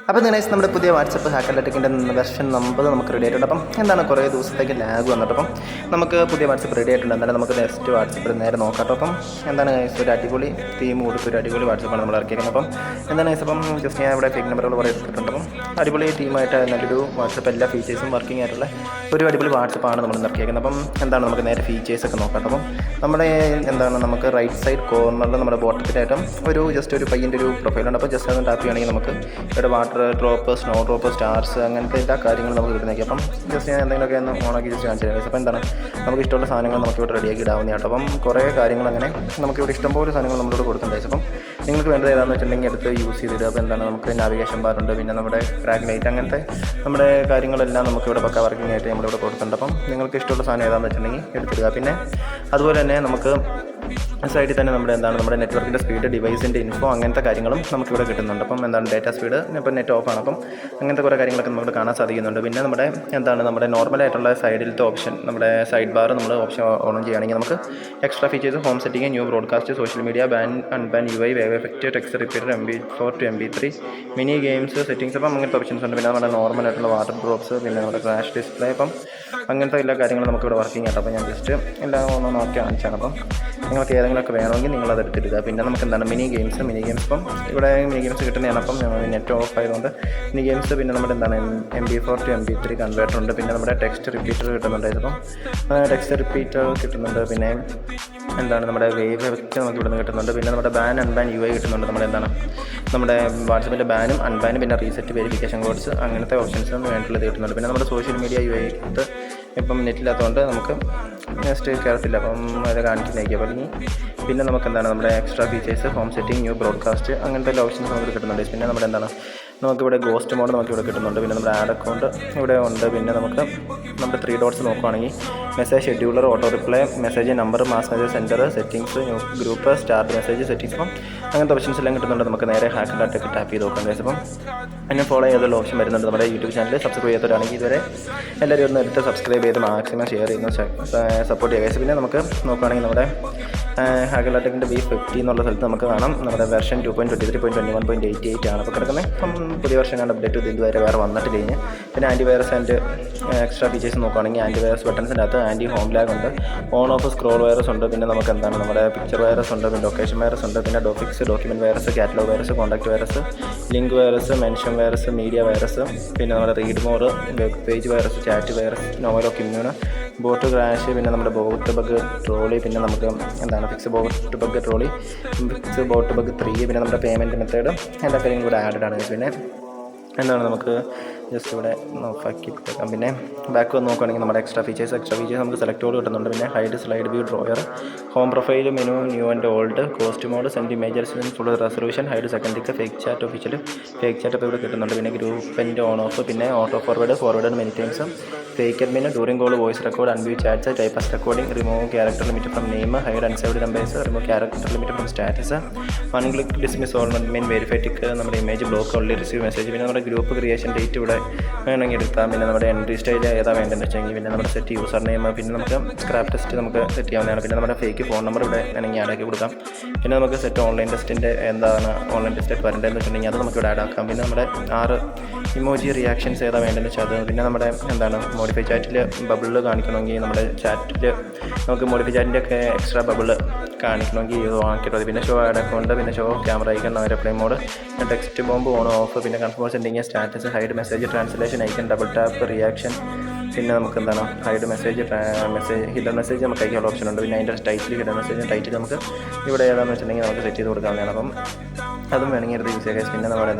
അപ്പോൾ ഗൈസ് നമ്മുടെ പുതിയ വാട്സപ്പ് ഹാക്കർലെറ്റിക്കിൻ്റെ വെർഷൻ 9 നമുക്ക് റെഡി ആയിട്ടുണ്ട്. അപ്പം എന്താണ് കുറേ ദിവസത്തേക്ക് ലാഗ് വന്നിട്ട് അപ്പം നമുക്ക് പുതിയ വാട്സപ്പ് റെഡി ആയിട്ടുണ്ട്. എന്തായാലും നമുക്ക് നെക്സ്റ്റ് വാട്സപ്പിൽ നേരെ നോക്കാം. അപ്പം എന്താണ് ഗൈസ് ഒരു അടിപൊളി തീം കൊടുത്ത് ഒരു അടിപൊളി വാട്സപ്പാണ് നമ്മൾ ഇറക്കിയിരിക്കുന്നത്. അപ്പം എന്താണ് ഗൈസ് അപ്പം ജസ്റ്റ് ഞാൻ ഇവിടെ ഫേക്ക് നമ്പറുകൾ കുറേ എടുത്തിട്ടുണ്ട്. അപ്പം അടിപൊളി ടീമായിട്ട് നല്ലൊരു വാട്സപ്പ് എല്ലാ ഫീച്ചേഴ്സും വർക്കിംഗ് ആയിട്ടുള്ള ഒരു അടിപൊളി വാട്സപ്പാണ് നമ്മൾ ഇറക്കിയിരിക്കുന്നത്. അപ്പം എന്താണ് നമുക്ക് നേരെ ഫീച്ചേഴ്സൊക്കെ നോക്കാം. അപ്പം നമ്മുടെ എന്താണ് നമുക്ക് റൈറ്റ് സൈഡ് കോർണറിൽ നമ്മുടെ ബോട്ടത്തിലായിട്ടും ജസ്റ്റ് ഒരു പയ്യൻ്റെ ഒരു പ്രൊഫൈലുണ്ട്. അപ്പോൾ ജസ്റ്റ് ഒന്ന് ടാപ്പ് ചെയ്യുകയാണെങ്കിൽ നമുക്ക് ഇവിടെ water drop, snow drop, stars അങ്ങനത്തെ എല്ലാ കാര്യങ്ങളും നമുക്ക് കിട്ടുന്നേക്കും. അപ്പം ജസ്റ്റ് ഞാൻ എന്തെങ്കിലുമൊക്കെ ഒന്ന് ഓണാക്കി ജസ്റ്റ് കാണിച്ചു തരാം. അപ്പോൾ എന്താണ് നമുക്ക് ഇഷ്ടമുള്ള സാധനങ്ങൾ നമുക്കിവിടെ റെഡിയാക്കി ഇടാവുന്നതാണ്. അപ്പം കുറേ കാര്യങ്ങൾ അങ്ങനെ നമുക്കിവിടെ ഇഷ്ടംപോലെ സാധനങ്ങൾ നമ്മളിവിടെ കൊടുത്തിട്ടുണ്ട്. അപ്പം നിങ്ങൾക്ക് വേണ്ടത് ഏതാണെന്ന് വെച്ചിട്ടുണ്ടെങ്കിൽ എടുത്ത് യൂസ് ചെയ്തിടുക. അപ്പോൾ എന്താണ് നമുക്ക് നാവിഗേഷൻ ബാറുണ്ട്, പിന്നെ നമ്മുടെ ക്രാക്ക് ലൈറ്റ്, അങ്ങനത്തെ നമ്മുടെ കാര്യങ്ങളെല്ലാം നമുക്കിവിടെ പക്ക വർക്കിംഗ് ആയിട്ട് നമ്മളിവിടെ കൊടുത്തിട്ടുണ്ട്. അപ്പം നിങ്ങൾക്ക് ഇഷ്ടമുള്ള സാധനം ഏതാണെന്ന് വെച്ചിട്ടുണ്ടെങ്കിൽ എടുത്തിടുക. പിന്നെ അതുപോലെ തന്നെ നമുക്ക് സൈഡിൽ തന്നെ നമ്മുടെ നെറ്റ്വർക്കിൻ്റെ സ്പീഡ്, ഡിവൈസിൻ്റെ ഇൻഫോ, അങ്ങനത്തെ കാര്യങ്ങളും നമുക്കിവിടെ കിട്ടുന്നുണ്ട്. അപ്പം എന്താണ് ഡേറ്റ സ്പീഡ്, ഇപ്പോൾ നെറ്റ് ഓഫാണ്. അപ്പം അങ്ങനത്തെ കുറേ കാര്യങ്ങളൊക്കെ നമുക്ക് കാണാൻ സാധിക്കുന്നുണ്ട്. പിന്നെ നമ്മുടെ നോർമലായിട്ടുള്ള സൈഡിലത്തെ ഓപ്ഷൻ, നമ്മുടെ സൈഡ് ബാർ നമ്മൾ ഓപ്ഷൻ ഓൺ ചെയ്യുകയാണെങ്കിൽ നമുക്ക് extra features, home setting, new broadcast, social media, ban unban, UI, wave effect, text repeater, MP4 to MP3, mini games, settings, അപ്പം അങ്ങനത്തെ ഓപ്ഷൻസ് ഉണ്ട്. പിന്നെ നമ്മുടെ നോർമലായിട്ടുള്ള വാട്ടർ ഡ്രോപ്സ്, പിന്നെ നമ്മുടെ ക്രാഷ് ഡിസ്പ്ലേ, അപ്പം അങ്ങനത്തെ എല്ലാ കാര്യങ്ങളും നമുക്കിവിടെ വർക്കിംഗ് ആയിട്ട്. അപ്പോൾ ഞാൻ ജസ്റ്റ് എല്ലാം ഒന്ന് നോക്കി കാണിച്ചാണ്. അപ്പം നിങ്ങൾക്ക് ഏതെങ്കിലുമൊക്കെ വേണമെങ്കിൽ നിങ്ങളത് എടുത്തിടുക. പിന്നെ നമുക്ക് മിനി ഗെയിംസ് ഇപ്പം ഇവിടെ മിനി ഗെയിംസ് കിട്ടുന്നതാണ്. അപ്പം നെറ്റ് ഓഫ് ആയതുകൊണ്ട് മിനി ഗെയിംസ്, പിന്നെ നമ്മുടെ MP4 to MP3 കൺവേർട്ടർ ഉണ്ട്. പിന്നെ നമ്മുടെ ടെക്സ്റ്റ് റിപ്പീറ്റർ കിട്ടുന്നുണ്ട്. ഇതിപ്പം ടെക്സ്റ്റ് റിപ്പീറ്റർ കിട്ടുന്നുണ്ട്. പിന്നെ നമ്മുടെ വേവ് എഫക്റ്റ് നമുക്ക് ഇവിടെ നിന്ന് കിട്ടുന്നുണ്ട്. പിന്നെ നമ്മുടെ ബാൻ അൺബാൻ UI കിട്ടുന്നുണ്ട്. നമ്മുടെ വാട്സപ്പിൻ്റെ ബാനും അൺബാനും, പിന്നെ റീസെറ്റ്, വെരിഫിക്കേഷൻ കോഡ്സ്, അങ്ങനത്തെ ഓപ്ഷൻസും വേണ്ടിയുള്ളത് കിട്ടുന്നുണ്ട്. പിന്നെ നമ്മുടെ സോഷ്യൽ മീഡിയ UI ഇപ്പം നെറ്റില്ലാത്തതുകൊണ്ട് നമുക്ക് നെക്സ്റ്റ് കയറത്തില്ല. അപ്പം അത് കാണിക്കുന്നതായിരിക്കും. അപ്പോൾ പിന്നെ നമുക്ക് നമ്മുടെ extra features, home setting, new broadcast, അങ്ങനത്തെ എല്ലാ ഓപ്ഷൻസ് നമുക്ക് കിട്ടുന്നുണ്ട്. പിന്നെ നമുക്കിവിടെ ഗോസ്റ്റ് മോഡ് നമുക്കിവിടെ കിട്ടുന്നുണ്ട്. പിന്നെ നമ്മുടെ ആഡ് അക്കൗണ്ട് ഇവിടെ ഉണ്ട്. പിന്നെ നമ്മുടെ 3 ഡോട്ട്സ് നോക്കുകയാണെങ്കിൽ message scheduler, auto reply, message number, mass message centre, settings, new group, start message, settings, അപ്പം അങ്ങനത്തെ ഓപ്ഷൻസ് എല്ലാം കിട്ടുന്നുണ്ട്. നമുക്ക് നേരെ ഹാക്കർലെറ്റിക് ടാപ്പ് ചെയ്ത് നോക്കാം. അപ്പം എന്നെ ഫോളോ ചെയ്തുള്ള ഓപ്ഷൻ വരുന്നുണ്ട്. നമ്മുടെ യൂട്യൂബ് ചാനൽ സബ്സ്ക്രൈബ് ചെയ്യാത്തവരാണെങ്കിൽ ഇതുവരെ എല്ലാവരും ഒന്ന് എടുത്ത് സബ്സ്ക്രൈബ് ചെയ്ത് മാക്സിമം ഷെയർ ചെയ്യുന്ന സപ്പോർട്ട് ചെയ്യുക. പിന്നെ നമുക്ക് നോക്കുകയാണെങ്കിൽ നമ്മുടെ ഹാക്കർലെറ്റിക്കിൻ്റെ V50 എന്നുള്ള സ്ഥലത്ത് നമുക്ക് കാണാം നമ്മുടെ വെർഷൻ 2.23.21.88 ആണ് അപ്പോൾ കിടക്കുന്നത്. അപ്പം പുതിയ വെർഷനാണ് അപ്ഡേറ്റ് ചെയ്ത് ഇതുവരെ വേറെ വന്നിട്ട് കഴിഞ്ഞ്. പിന്നെ ആൻറ്റിവൈറസ് ആൻഡ് എക്സ്ട്രാ ഫീച്ചേഴ്സ് നോക്കുകയാണെങ്കിൽ ആൻറ്റിവൈറസ് ബട്ടൺസിൻ്റെ അകത്ത് ആൻറ്റി ഹോം ലാഗ് ഉണ്ട്, ഓൺ ഓഫ് സ്ക്രോൾ വൈറസ് ഉണ്ട്, പിന്നെ നമുക്ക് നമ്മുടെ പിക്ചർ വൈറസ് ഉണ്ട്, പിന്നെ ലൊക്കേഷൻ വൈറസ് ഉണ്ട്, പിന്നെ ഡോഫിക്സ്, document virus, catalogue virus, contact virus, link virus, mention virus, media virus, പിന്നെ നമ്മുടെ read mode, web page virus, chat virus, നോവലോക്ക് ഇമ്മ്യൂണ്, ബോട്ട് ക്രാഷ്, പിന്നെ നമ്മുടെ ബോട്ട് ബഗ് ട്രോളി, പിന്നെ നമുക്ക് fix bot bug trolley, fix bot bug 3, പിന്നെ നമ്മുടെ payment method, എല്ലാ കാര്യങ്ങളും ഇവിടെ ആഡഡ് ആണ്. പിന്നെ നമുക്ക് ജസ്റ്റ് ഇവിടെ ഓഫാക്കി കൊടുക്കാം. പിന്നെ ബാക്ക് വന്ന് നോക്കുകയാണെങ്കിൽ നമ്മുടെ എക്സ്ട്രാ ഫീച്ചേഴ്സ് നമുക്ക് സെലക്ട് ചെയ്ത് കിട്ടുന്നുണ്ട്. പിന്നെ hide, slide view, drawer, home profile, menu, new and old, ghost mode, send images in full resolution, hide second tick, fake chat official, fake chat ഇപ്പോൾ ഇവിടെ കിട്ടുന്നുണ്ട്. പിന്നെ ഗ്രൂപ്പിൻ്റെ ഓൺ ഓഫ്, പിന്നെ auto forward many times, fake admin, during call, voice record, unview chats, type recording, remove character limit from name, hide unsaved numbers, remove character limit from status, one click dismiss all main verify tick, നമ്മുടെ image block only receive message. പിന്നെ നമ്മുടെ group creation date ഇവിടെ വേണമെങ്കിൽ എടുക്കാം. പിന്നെ നമ്മുടെ entry style ഏതാ വേണ്ടതെന്ന് വെച്ചെങ്കിൽ പിന്നെ നമ്മുടെ സെറ്റ് യൂസർ നെയിം, പിന്നെ നമുക്ക് സ്ക്രാപ്പ് ടെസ്റ്റ് നമുക്ക് സെറ്റ് ചെയ്യാവുന്നതാണ്. പിന്നെ നമ്മുടെ ഫേക്ക് ഫോൺ നമ്പർ ഇവിടെ വേണമെങ്കിൽ ആഡ് ആക്കി കൊടുക്കാം. പിന്നെ നമുക്ക് സെറ്റ് ഓൺലൈൻ ടെസ്റ്റിൻ്റെ ഓൺലൈൻ ടെസ്റ്റ് വരേണ്ടതെന്ന് വെച്ചിട്ടുണ്ടെങ്കിൽ അത് നമുക്ക് ഇവിടെ ആഡ് ആക്കാം. പിന്നെ നമ്മുടെ 6 ഇമോജി റിയാക്ഷൻസ് ഏതാ വേണ്ടതെന്ന് വെച്ചാൽ അത്. പിന്നെ നമ്മുടെ മോഡിഫൈ ചാറ്റിൽ ബബിൾ കാണിക്കണമെങ്കിൽ നമ്മുടെ ചാറ്റിൽ നമുക്ക് മോഡിഫൈ ചാറ്റിൻ്റെ ഒക്കെ എക്സ്ട്രാ ബബിൾ കാണിക്കണമെങ്കിൽ ഇത് ആക്കിയിട്ടുള്ളത്. പിന്നെ ഷോ ആഡ് അക്കൗണ്ട്, പിന്നെ show camera icon, reply mode, text bomb on off, പിന്നെ confirm sending, status, hide message, translation icon, double tap, reaction, പിന്നെ നമുക്ക് ഹൈഡ് മെസ്സേജ്, ഹിഡൻ മെസ്സേജ് നമുക്ക് അയക്കാനുള്ള ഓപ്ഷൻ ഉണ്ട്. പിന്നെ അതിൻ്റെ ടൈറ്റിൽ, ഹിഡൻ മെസ്സേജ് ടൈറ്റിൽ നമുക്ക് ഇവിടെ ഏതാണെന്ന് വെച്ചിട്ടുണ്ടെങ്കിൽ നമുക്ക് സെറ്റ് ചെയ്ത് കൊടുക്കാവുന്നതാണ്. അപ്പം അതും വേണമെങ്കിൽ എടുത്ത് യൂസ് ചെയ്യുക. പിന്നെ നമ്മുടെ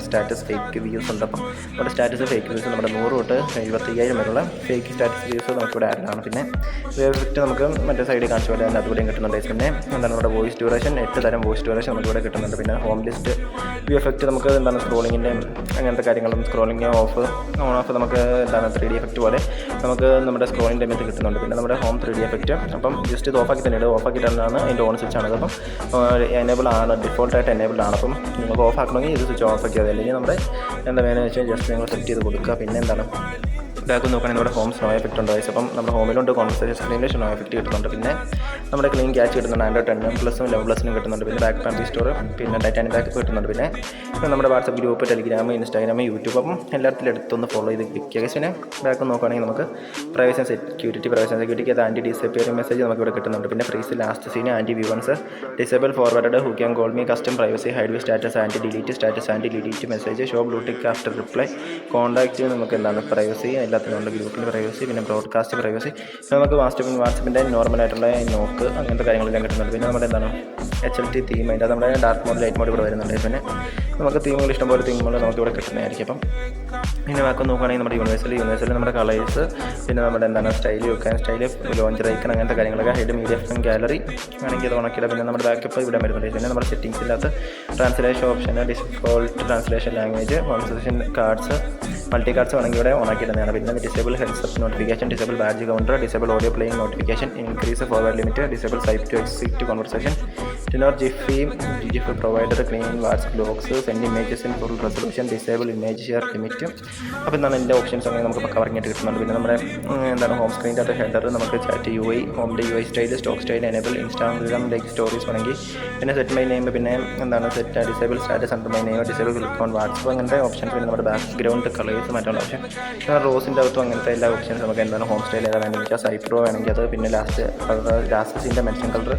സ്റ്റാറ്റസ് ഫേക്ക് വ്യൂസ് ഉണ്ട്. അപ്പം നമ്മുടെ സ്റ്റാറ്റസ് ഫേക്ക് വ്യൂസ് നമ്മുടെ 100 തൊട്ട് 75,000 വരെയുള്ള ഫേക്ക് സ്റ്റാറ്റസ് വ്യൂസ് നമുക്കിവിടെ ആഡ് ആണ്. പിന്നെ എഫക്റ്റ് നമുക്ക് മറ്റേ സൈഡിൽ കാണിച്ചു പോലെ തന്നെ അതുകൂടെയും കിട്ടുന്നുണ്ട്. പിന്നെ നമ്മുടെ വോയിസ് ഡ്യൂറേഷൻ, 8 തരം വോയിസ് ഡ്യൂറേഷൻ നമുക്കിവിടെ കിട്ടുന്നുണ്ട്. പിന്നെ ഹോം ലിസ്റ്റ് വ്യൂ എഫക്റ്റ് നമുക്ക് സ്ക്രോളിങ്ങിൻ്റെ അങ്ങനത്തെ കാര്യങ്ങളും, സ്ക്രോളിങ് ഓഫ് ഓൺ ഓഫ് നമുക്ക് 3D എഫക്റ്റ് പോലെ നമുക്ക് നമ്മുടെ സ്ക്രോളിംഗ് ടൈമിൽ കിട്ടുന്നുണ്ട്. പിന്നെ നമ്മുടെ ഹോം 3D എഫക്റ്റ് അപ്പം ജസ്റ്റ് ഇത് ഓഫാക്കി തന്നെ ഓഫാക്കിയിട്ടാണ് അതിൻ്റെ ഓൺ സ്വിച്ച് ആണ്. അപ്പം എനേബിൾ ആണ്, ഡിഫോൾട്ടായിട്ട് എനേബിൾ ആണ്. അപ്പം നിങ്ങൾക്ക് ഓഫ് ആക്കണമെങ്കിൽ ഇത് സ്വിച്ച് ഓഫ് ആക്കിയത്, അല്ലെങ്കിൽ നമ്മുടെ വേണമെന്ന് വെച്ചാൽ ജസ്റ്റ് നിങ്ങൾ സെറ്റ് ചെയ്ത് കൊടുക്കുക. പിന്നെ ബാക്ക് നോക്കുകയാണെങ്കിൽ നമ്മുടെ ഹോം സ്നോ എഫക്റ്റ് ഉണ്ട് ഗൈസ്. അപ്പം നമ്മുടെ ഹോമിലുണ്ട് കോൺവെർസേഷൻ സ്ക്രീനിൽ സ്നോ എഫക്റ്റ് കിട്ടുന്നുണ്ട്. പിന്നെ നമ്മുടെ ക്ലീൻ ക്യാച്ച് കിട്ടുന്നുണ്ട്. ആൻഡ്രോയിഡ് 10+ഉം 11+നും കിട്ടുന്നുണ്ട്. പിന്നെ ബാക്ക് ട്രാൻസിസ്റ്റർ, പിന്നെ ടൈറ്റാനിയം ബാക്ക് കിട്ടുന്നുണ്ട്. പിന്നെ നമ്മുടെ WhatsApp group, Telegram, Instagram, YouTube, അപ്പം എല്ലാത്തിലും എടുത്തൊന്ന് ഫോളോ ചെയ്ത് ക്ലിക്ക് ചെയ്യുക. പിന്നെ ബാക്ക് നോക്കുകയാണെങ്കിൽ നമുക്ക് പ്രൈവസി സെക്യൂരിറ്റിക്ക് അത് ആൻറ്റി ഡിസപ്പിയറിംഗ് മെസ്സേജ് നമുക്ക് ഇവിടെ കിട്ടുന്നുണ്ട്. പിന്നെ freeze last seen, anti view once, disable forward, who can call me, custom privacy, hide view status, anti delete message, show blue tick after reply, contact നമുക്ക് എന്താണ് പ്രൈവസി എല്ലാത്തിനും ഉണ്ട്. ഗ്രൂപ്പിൽ പ്രൈവസി, പിന്നെ ബ്രോഡ്കാസ്റ്റ് പ്രൈവസി, നമുക്ക് വാട്സപ്പിൻ്റെ നോർമലായിട്ടുള്ള നോക്ക് അങ്ങനത്തെ കാര്യങ്ങളെല്ലാം കിട്ടുന്നുണ്ട്. പിന്നെ നമ്മുടെ എന്താണ് HLT തീം, അതിൻ്റെ നമ്മുടെ ഡാർക്ക് മോഡ്, ലൈറ്റ് മോഡ് ഇവിടെ വരുന്നുണ്ട്. പിന്നെ നമുക്ക് തീമുകൾ ഇഷ്ടംപോലെ തീമുകൾ നമുക്ക് ഇവിടെ കിട്ടുന്നതായിരിക്കും. അപ്പം പിന്നെ ബാക്കി നോക്കുകയാണെങ്കിൽ നമ്മുടെ യൂണിവേഴ്സൽ നമ്മുടെ കളേഴ്സ്, പിന്നെ നമ്മുടെ എന്താണ് സ്റ്റൈൽ വെക്കാൻ, ലോഞ്ചർ ഐക്കൺ അങ്ങനത്തെ കാര്യങ്ങളൊക്കെ, ഹൈഡ് മീഡിയ ഫ്രം ഗാലറി വേണമെങ്കിൽ അത് ഉണക്കിയില്ല. പിന്നെ നമ്മുടെ ബാക്കപ്പ് ഇവിടെ വരുന്നുണ്ട്. പിന്നെ നമ്മുടെ സെറ്റിംഗ്സിനകത്ത് translation option, default translation language, conversation cards, multi cards വേണമെങ്കിൽ ഇവിടെ ഓണാക്കിയിടുന്നതാണ്. പിന്നെ disable heads up notification, disable badge counter, disable audio playing notification, increase forward limit, disable site to exit conversation, Tenor GIF provider, clean WhatsApp logs, send images in full resolution, disable image share limit. അപ്പോൾ എന്താണ് എൻ്റെ options അങ്ങനെ നമുക്ക് കവറിങ്ങായിട്ട് കിട്ടുന്നുണ്ട്. പിന്നെ നമ്മുടെ എന്താണ് home സ്ക്രീൻ്റെ അത് ഹെഡർ, നമുക്ക് chat UI, ഹോമിൻ്റെ UI style, stock style enable, Instagram like stories വേണമെങ്കിൽ, പിന്നെ സെറ്റ് മൈ നെയിം, പിന്നെ എന്താണ് set disable status under my name, disable click on WhatsApp അങ്ങനത്തെ ഓപ്ഷൻസ്. പിന്നെ നമ്മുടെ ബാക്ക്ഗ്രൗണ്ട് കളേഴ്സ് മാറ്റാനുള്ള ഓപ്ഷൻ, റോസിൻ്റെ അകത്തും അങ്ങനത്തെ എല്ലാ ഓപ്ഷൻസ് നമുക്ക് എന്താണ് ഹോം സ്റ്റൈൽ ഏതാ വേണമെങ്കിൽ സൈപ്രോ വേണമെങ്കിൽ അത്, പിന്നെ ലാസ്റ്റ് സീൻ്റെ മെൻഷൻ കളർ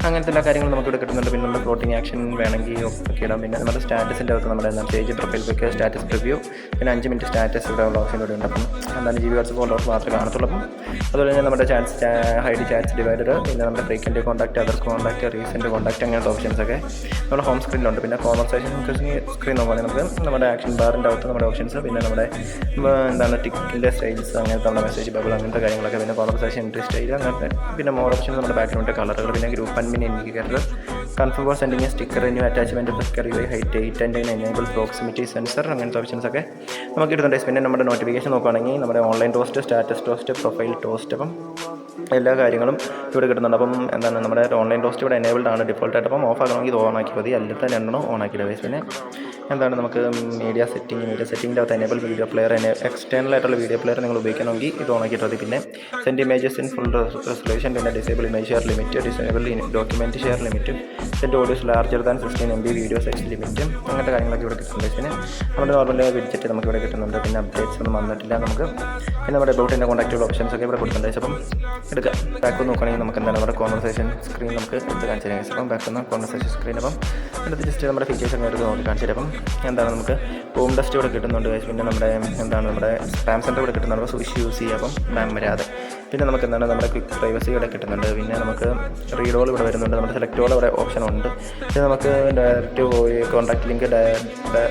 അങ്ങനത്തെ എല്ലാ കാര്യങ്ങളും നമുക്കിവിടെ കിട്ടുന്നുണ്ട്. പിന്നെ നമ്മുടെ ഫ്ലോട്ടിംഗ് ആക്ഷൻ വേണമെങ്കിൽ ഒക്കെ ഇടാം. പിന്നെ നമ്മുടെ സ്റ്റാറ്റസിൻ്റെ അകത്ത് നമ്മുടെ എന്താണ് പേജ് പ്രൊഫൈൽ പിക്ക്, സ്റ്റാറ്റസ് റിവ്യൂ, പിന്നെ 5 മിനിറ്റ് സ്റ്റാറ്റസ് ഇവിടെ ഉള്ള ഓപ്ഷൻ ഇവിടെ ഉണ്ട്. അപ്പം എന്താണ് GB വാട്സ്ആപ്പ് ഫോളോവേഴ്സ് മാത്രമേ കാണത്തുള്ളൂ. അപ്പം അതുപോലെ തന്നെ നമ്മുടെ ഹൈഡ് ചാറ്റ്സ് ഡിവൈഡഡ്, പിന്നെ നമ്മുടെ frequent contact, other contact, recent contact അങ്ങനത്തെ ഓപ്ഷൻസൊക്കെ നമ്മുടെ ഹോം സ്ക്രീനിലുണ്ട്. പിന്നെ കോൺവെർസേഷൻ സ്ക്രീൻ നോക്കുകയാണെങ്കിൽ നമുക്ക് നമ്മുടെ ആക്ഷൻ ബാറിൻ്റെ അകത്ത് നമ്മുടെ ഓപ്ഷൻസ്, പിന്നെ നമ്മുടെ എന്താണ് ടിക്കിൻ്റെ സ്റ്റൈൽസ് അങ്ങനത്തെ നമ്മുടെ മെസ്സേജ് ബബിൾ അങ്ങനത്തെ കാര്യങ്ങളൊക്കെ, പിന്നെ കോൺവെർസേഷൻ എൻട്രി സ്റ്റൈൽ അങ്ങനത്തെ, പിന്നെ മോർ ഓപ്ഷൻസ് നമ്മുടെ ബാക്ക്ഗ്രൗണ്ട് കളറുകൾ, പിന്നെ group admin indicator, confirm four sending sticker, new attachment, sticker UI height 8 and enable proximity sensor അങ്ങനത്തെ ഓപ്ഷൻസൊക്കെ നമുക്ക് കിട്ടുന്നുണ്ട്. പിന്നെ നമ്മുടെ നോട്ടിഫിക്കേഷൻ നോക്കുകയാണെങ്കിൽ നമ്മുടെ online toast, status toast, profile toast, അപ്പം എല്ലാ കാര്യങ്ങളും ഇവിടെ കിട്ടുന്നുണ്ട്. അപ്പം എന്താണ് നമ്മുടെ ഓൺലൈൻ ടോസ്റ്റ് ഇവിടെ എനേബിൾഡ് ആണ് ഡിഫോൾട്ടായിട്ട്. അപ്പം ഓഫ് ആക്കണമെങ്കിൽ ഇത് ഓൺ ആക്കി മതി, അല്ലാത്ത രണ്ടെണ്ണം ഓൺ ആക്കിയിടുക. പിന്നെ എന്താണ് നമുക്ക് മീഡിയ സെറ്റിങ്ങിൻ്റെ അകത്ത് എനേബിൾ വീഡിയോ പ്ലെയർ, എക്സ്റ്റേണൽ ആയിട്ടുള്ള വീഡിയോ പ്ലെയർ നിങ്ങൾ ഉപയോഗിക്കണമെങ്കിൽ ഇത് ഓൺ ആക്കിയിട്ട് മതി. പിന്നെ send images in full resolution, പിന്നെ disable image share limit, disable document share limit, send audios larger than 16 MB video size limit അങ്ങനത്തെ കാര്യങ്ങളൊക്കെ ഇവിടെ കിട്ടുന്നുണ്ട്. പിന്നെ നമ്മുടെ നോർമൽ വിഡ്ജറ്റ് നമുക്ക് ഇവിടെ കിട്ടുന്നുണ്ട്. പിന്നെ അപ്ഡേറ്റ്സ് ഒന്നും വന്നിട്ടില്ല നമുക്ക്. പിന്നെ നമ്മുടെ അബൌട്ടിൻ്റെ കോൺടാക്റ്റുള്ള ഓപ്ഷൻസ് ഒക്കെ ഇവിടെ കൊടുക്കുന്നുണ്ട്. അപ്പം എടുക്കുക. ബാക്ക് നോക്കുകയാണെങ്കിൽ നമുക്ക് എന്താണ് നമ്മുടെ കോൺവെർസേഷൻ സ്ക്രീൻ നമുക്ക് എടുത്ത് കാണിച്ചു തരാം. അപ്പം ബാക്ക് നിന്ന് കോൺവെർസേഷൻ സ്ക്രീൻ, അപ്പം എടുത്ത് ജസ്റ്റ് നമ്മുടെ ഫീച്ചേഴ്സ് ഒക്കെ എടുത്ത് നോക്കി കാണിച്ചു തരാം. അപ്പം എന്താണ് നമുക്ക് ഹോം ഡസ്റ്റ് ഇവിടെ കിട്ടുന്നുണ്ട്. പിന്നെ നമ്മുടെ എന്താണ് നമ്മുടെ സ്പാം സെൻറ്റർ ഇവിടെ കിട്ടുന്നുണ്ട്. അപ്പോൾ സ്വിച്ച് യൂസ് ചെയ്യുക, അപ്പം സ്പാം വരാതെ. പിന്നെ നമുക്ക് എന്താണ് നമ്മുടെ ക്വിക്ക് പ്രൈവസി ഇവിടെ കിട്ടുന്നുണ്ട്. പിന്നെ നമുക്ക് റീഡ് ഓൾ ഇവിടെ വരുന്നുണ്ട്. നമ്മുടെ സെലക്ട് ഓൾ ഇവിടെ ഓപ്ഷൻ ഉണ്ട്. പിന്നെ നമുക്ക് direct contact link,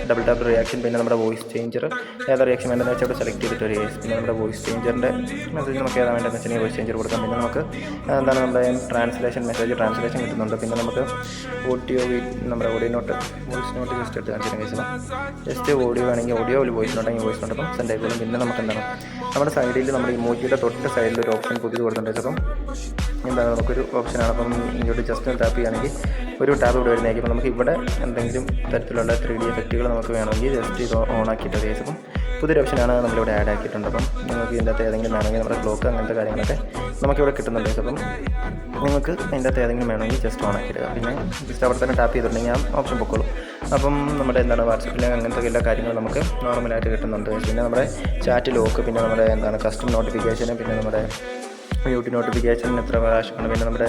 double tap reaction, പിന്നെ നമ്മുടെ വോയിസ് ചേഞ്ചർ ഏതാ റിയാക്ഷൻ വേണ്ടതെന്ന് വെച്ചാൽ ഇവിടെ സെലക്ട് ചെയ്തിട്ട് ഒരു കേസ്. പിന്നെ നമ്മുടെ വോയിസ് ചേഞ്ചറിൻ്റെ മെസ്സേജ് നമുക്ക് ഏതാ വേണ്ടതെന്ന് വെച്ചാൽ വോയിസ് ചേഞ്ചർ കൊടുക്കാം. പിന്നെ നമുക്ക് എന്താണ് നമ്മുടെ ട്രാൻസ്ലേഷൻ കിട്ടുന്നുണ്ട്. പിന്നെ നമുക്ക് നമ്മുടെ audio note, voice note just എടുത്ത് കാണിച്ചിട്ട് കേസ്. ജസ്റ്റ് ഓഡിയോ വേണമെങ്കിൽ ഓഡിയോ, ഒരു വോയിസ് നോട്ടെങ്കിൽ വോയിസ് നോട്ട് അപ്പം സെൻഡ് ആയിക്കോളും. പിന്നെ നമുക്ക് എന്താണ് നമ്മുടെ സൈഡിൽ നമ്മുടെ ഇമോജിയുടെ തൊട്ട് സൈഡിൽ ഒരു ഓപ്ഷൻ പുതിയത് കൊടുത്തിട്ടുണ്ട്. അപ്പം എന്താണ് നമുക്കൊരു ഓപ്ഷനാണ്. അപ്പം ഇങ്ങോട്ട് ജസ്റ്റ് ഒന്ന് ടാപ്പ് ചെയ്യുകയാണെങ്കിൽ ഒരു ടാപ്പ് ഇവിടെ വരുന്നതായിരിക്കും. നമുക്ക് ഇവിടെ എന്തെങ്കിലും തരത്തിലുള്ള 3D എഫക്റ്റുകൾ നമുക്ക് വേണമെങ്കിൽ ജസ്റ്റ് ഇത് ഓണാക്കിയിട്ട് കേസ്. അപ്പം പുതിയൊരു ഓപ്ഷനാണ് നമ്മളിവിടെ ആഡ് ആക്കിയിട്ടുണ്ട്. അപ്പം നിങ്ങൾക്ക് ഇതിൻ്റെ അകത്ത് ഏതെങ്കിലും വേണമെങ്കിൽ നമ്മുടെ ക്ലോക്ക് അങ്ങനത്തെ കാര്യങ്ങളൊക്കെ നമുക്കിവിടെ കിട്ടുന്നുണ്ട്. അപ്പം നിങ്ങൾക്ക് അതിൻ്റെ അകത്ത് ഏതെങ്കിലും വേണമെങ്കിൽ ജസ്റ്റ് ഓൺ ആക്കിയിടുക. പിന്നെ ജസ്റ്റ് അവിടെ തന്നെ ടാപ്പ് ചെയ്തിട്ടുണ്ടെങ്കിൽ ആ ഓപ്ഷൻ പൊക്കോളും. അപ്പം നമ്മുടെ എന്താണ് വാട്സപ്പിൽ അങ്ങനത്തെ എല്ലാ കാര്യങ്ങളും നമുക്ക് നോർമലായിട്ട് കിട്ടുന്നുണ്ട്. പിന്നെ നമ്മുടെ ചാറ്റ് ലോക്ക്, പിന്നെ നമ്മുടെ എന്താണ് കസ്റ്റം നോട്ടിഫിക്കേഷന്, പിന്നെ നമ്മുടെ യൂട്യൂബ് നോട്ടിഫിക്കേഷൻ എത്ര പ്രാവശ്യമാണ്, പിന്നെ നമ്മുടെ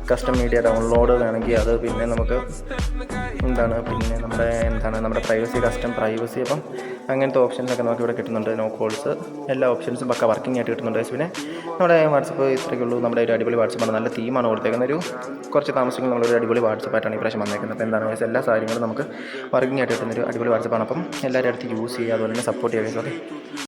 കസ്റ്റം മീഡിയ ഡൗൺലോഡ് വേണമെങ്കിൽ അത്, പിന്നെ നമുക്ക് പിന്നെ നമ്മുടെ പ്രൈവസി, കസ്റ്റം പ്രൈവസി, അപ്പം അങ്ങനത്തെ ഓപ്ഷൻസൊക്കെ നമുക്ക് ഇവിടെ കിട്ടുന്നുണ്ട്. നോ കോൾസ് എല്ലാ ഓപ്ഷൻസും പക്ക വർക്കിംഗ് ആയിട്ട് കിട്ടുന്നുണ്ട്. പിന്നെ നമ്മുടെ വാട്സപ്പ് ഇത്രയൊക്കെ ഉള്ളൂ. നമ്മുടെ ഒരു അടിപൊളി വാട്സപ്പാണ്, നല്ല തീമാണ് കൊടുത്തേക്കുന്നത്. കുറച്ച് താമസിക്കും നമ്മളൊരു അടിപൊളി വാട്സപ്പായിട്ടാണ് ഈ പ്രാവശ്യം വന്നേക്കുന്നത്. അപ്പോൾ എന്താണ് എല്ലാ കാര്യങ്ങളും നമുക്ക് വർക്കിംഗ് ആയിട്ട് കിട്ടുന്നൊരു അടിപൊളി വാട്സപ്പാണ്. അപ്പം എല്ലാവരും അടുത്ത് യൂസ് ചെയ്യുക, അതുപോലെ തന്നെ സപ്പോർട്ട് ചെയ്യുക. ഓക്കെ.